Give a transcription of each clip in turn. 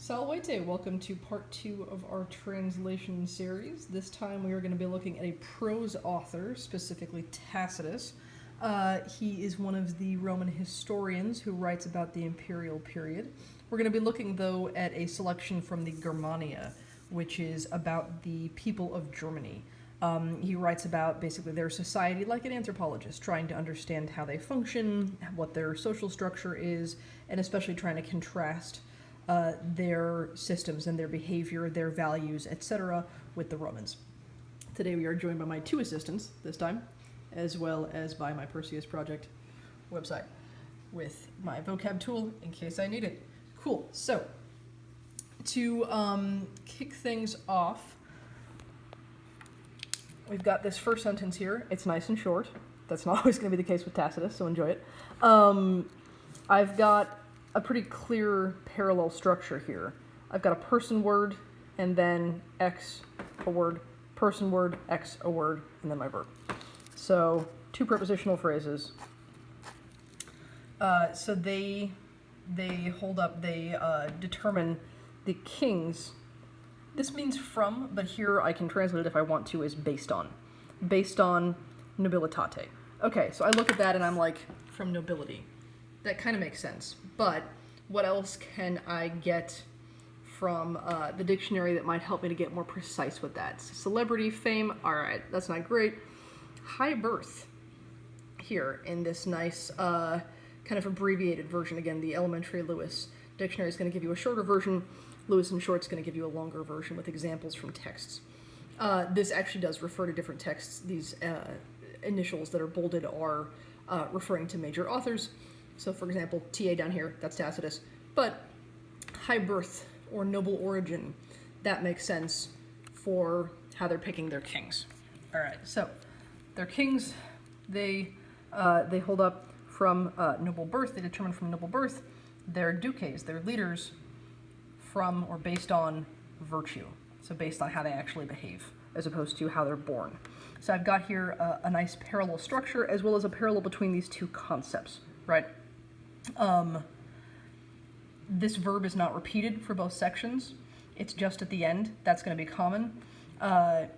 Salvete, welcome to part 2 of our translation series. This time we are going to be looking at a prose author, specifically Tacitus. He is one of the Roman historians who writes about the imperial period. We're going to be looking, though, at a selection from the Germania, which is about the people of Germany. He writes about basically their society like an anthropologist, trying to understand how they function, what their social structure is, and especially trying to contrast their systems and their behavior, their values, etc. with the Romans. Today we are joined by my 2 assistants this time, as well as by my Perseus Project website with my vocab tool in case I need it. Cool. So, to kick things off, we've got this first sentence here. It's nice and short. That's not always going to be the case with Tacitus, so enjoy it. I've got a pretty clear parallel structure here. I've got a person word, and then X, a word, person word, X, a word, and then my verb. So, 2 prepositional phrases. So they hold up, they determine the kings. This means from, but here I can translate it if I want to as based on. Based on nobilitate. Okay, so I look at that and I'm like, from nobility. That kind of makes sense. But what else can I get from the dictionary that might help me to get more precise with that? Celebrity, fame, all right, that's not great. High birth here in this nice kind of abbreviated version. Again, the elementary Lewis dictionary is going to give you a shorter version. Lewis and Short's going to give you a longer version with examples from texts. This actually does refer to different texts. These initials that are bolded are referring to major authors. So, for example, TA down here, that's Tacitus. But high birth or noble origin, that makes sense for how they're picking their kings. All right, so their kings, they hold up from noble birth. They determine from noble birth. Their duces, their leaders, from or based on virtue. So based on how they actually behave, as opposed to how they're born. So I've got here a nice parallel structure, as well as a parallel between these 2 concepts, right? This verb is not repeated for both sections. It's just at the end. That's going to be common. Then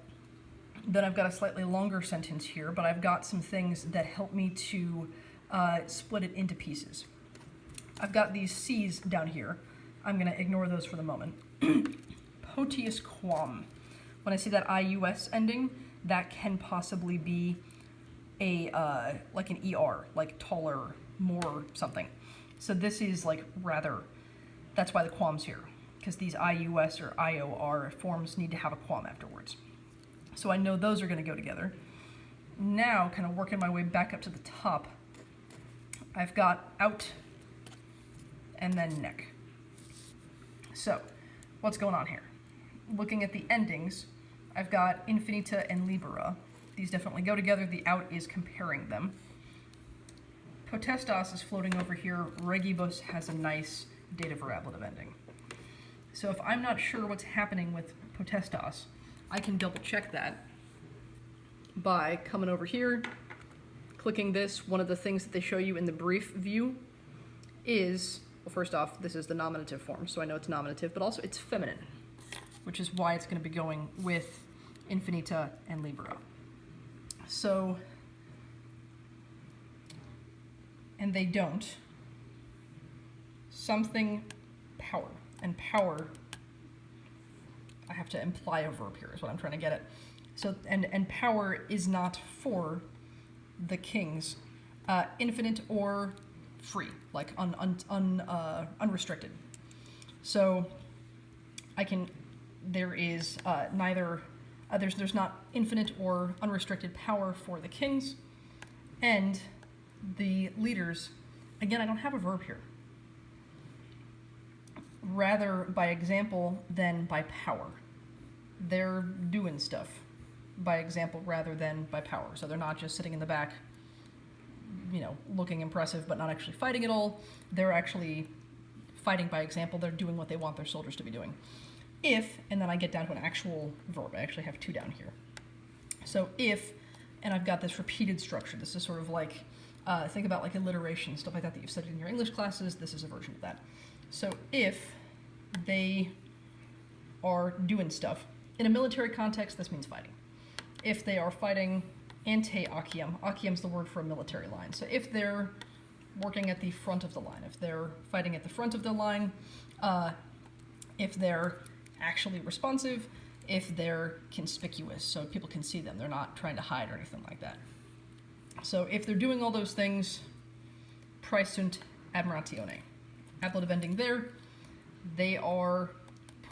I've got a slightly longer sentence here, but I've got some things that help me to split it into pieces. I've got these C's down here. I'm going to ignore those for the moment. Potius quam. When I see that IUS ending, that can possibly be a like an ER, like taller, more something. So this is like rather, that's why the quam's here, because these IUS or IOR forms need to have a quam afterwards. So I know those are going to go together. Now, kind of working my way back up to the top, I've got out and then neck. So, what's going on here? Looking at the endings, I've got infinita and libera. These definitely go together. The out is comparing them. Potestas is floating over here. Regibus has a nice dative or ablative ending. So if I'm not sure what's happening with potestas, I can double check that by coming over here, clicking this. One of the things that they show you in the brief view is, well, first off, this is the nominative form, so I know it's nominative, but also it's feminine, which is why it's going to be going with infinita and libera. So, and they don't. Something power. And power, I have to imply a verb here is what I'm trying to get at. So, and power is not for the kings, infinite or free, like unrestricted. So I can, there is neither, there's not infinite or unrestricted power for the kings, and the leaders, again, I don't have a verb here. Rather by example than by power. They're doing stuff by example rather than by power. So they're not just sitting in the back, you know, looking impressive but not actually fighting at all. They're actually fighting by example. They're doing what they want their soldiers to be doing. If, and then I get down to an actual verb. I actually have 2 down here. So if, and I've got this repeated structure. This is sort of like, think about like alliteration, stuff like that you've studied in your English classes. This is a version of that. So if they are doing stuff. In a military context, this means fighting. If they are fighting ante-acium, acium's the word for a military line. So if they're working at the front of the line, if they're fighting at the front of the line, if they're actually responsive, if they're conspicuous, so people can see them, they're not trying to hide or anything like that. So if they're doing all those things, praesunt admiratione. Ablative ending there, they are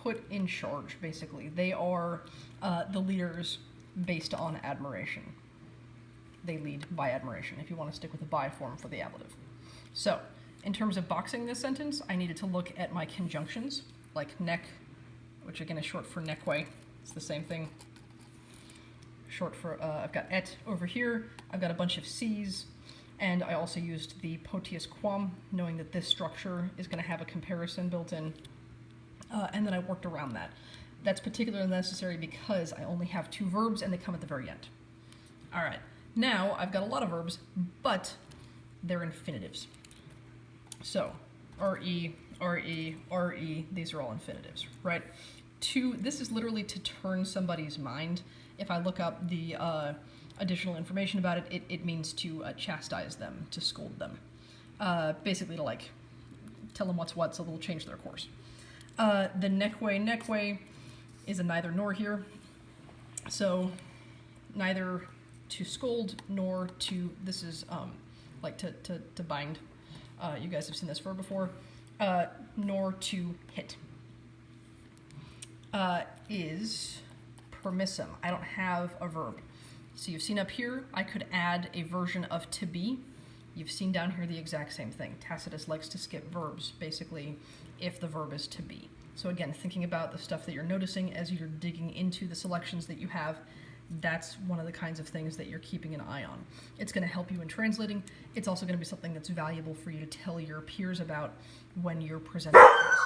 put in charge, basically. They are the leaders based on admiration. They lead by admiration, if you want to stick with the by form for the ablative. So, in terms of boxing this sentence, I needed to look at my conjunctions, like neck, which again is short for neque. It's the same thing. Short for, I've got et over here, I've got a bunch of C's, and I also used the potius quam, knowing that this structure is going to have a comparison built in, and then I worked around that. That's particularly necessary because I only have 2 verbs and they come at the very end. All right, now I've got a lot of verbs, but they're infinitives. So, re, re, re, these are all infinitives, right? This is literally to turn somebody's mind. If I look up the additional information about it, it means to chastise them, to scold them. Basically to like tell them what's what so they'll change their course. The neque is a neither nor here. So neither to scold nor to, this is like to bind. You guys have seen this verb before. Nor to hit. Is permissum. I don't have a verb. So you've seen up here, I could add a version of to be. You've seen down here the exact same thing. Tacitus likes to skip verbs, basically, if the verb is to be. So again, thinking about the stuff that you're noticing as you're digging into the selections that you have, that's one of the kinds of things that you're keeping an eye on. It's going to help you in translating. It's also going to be something that's valuable for you to tell your peers about when you're presenting things.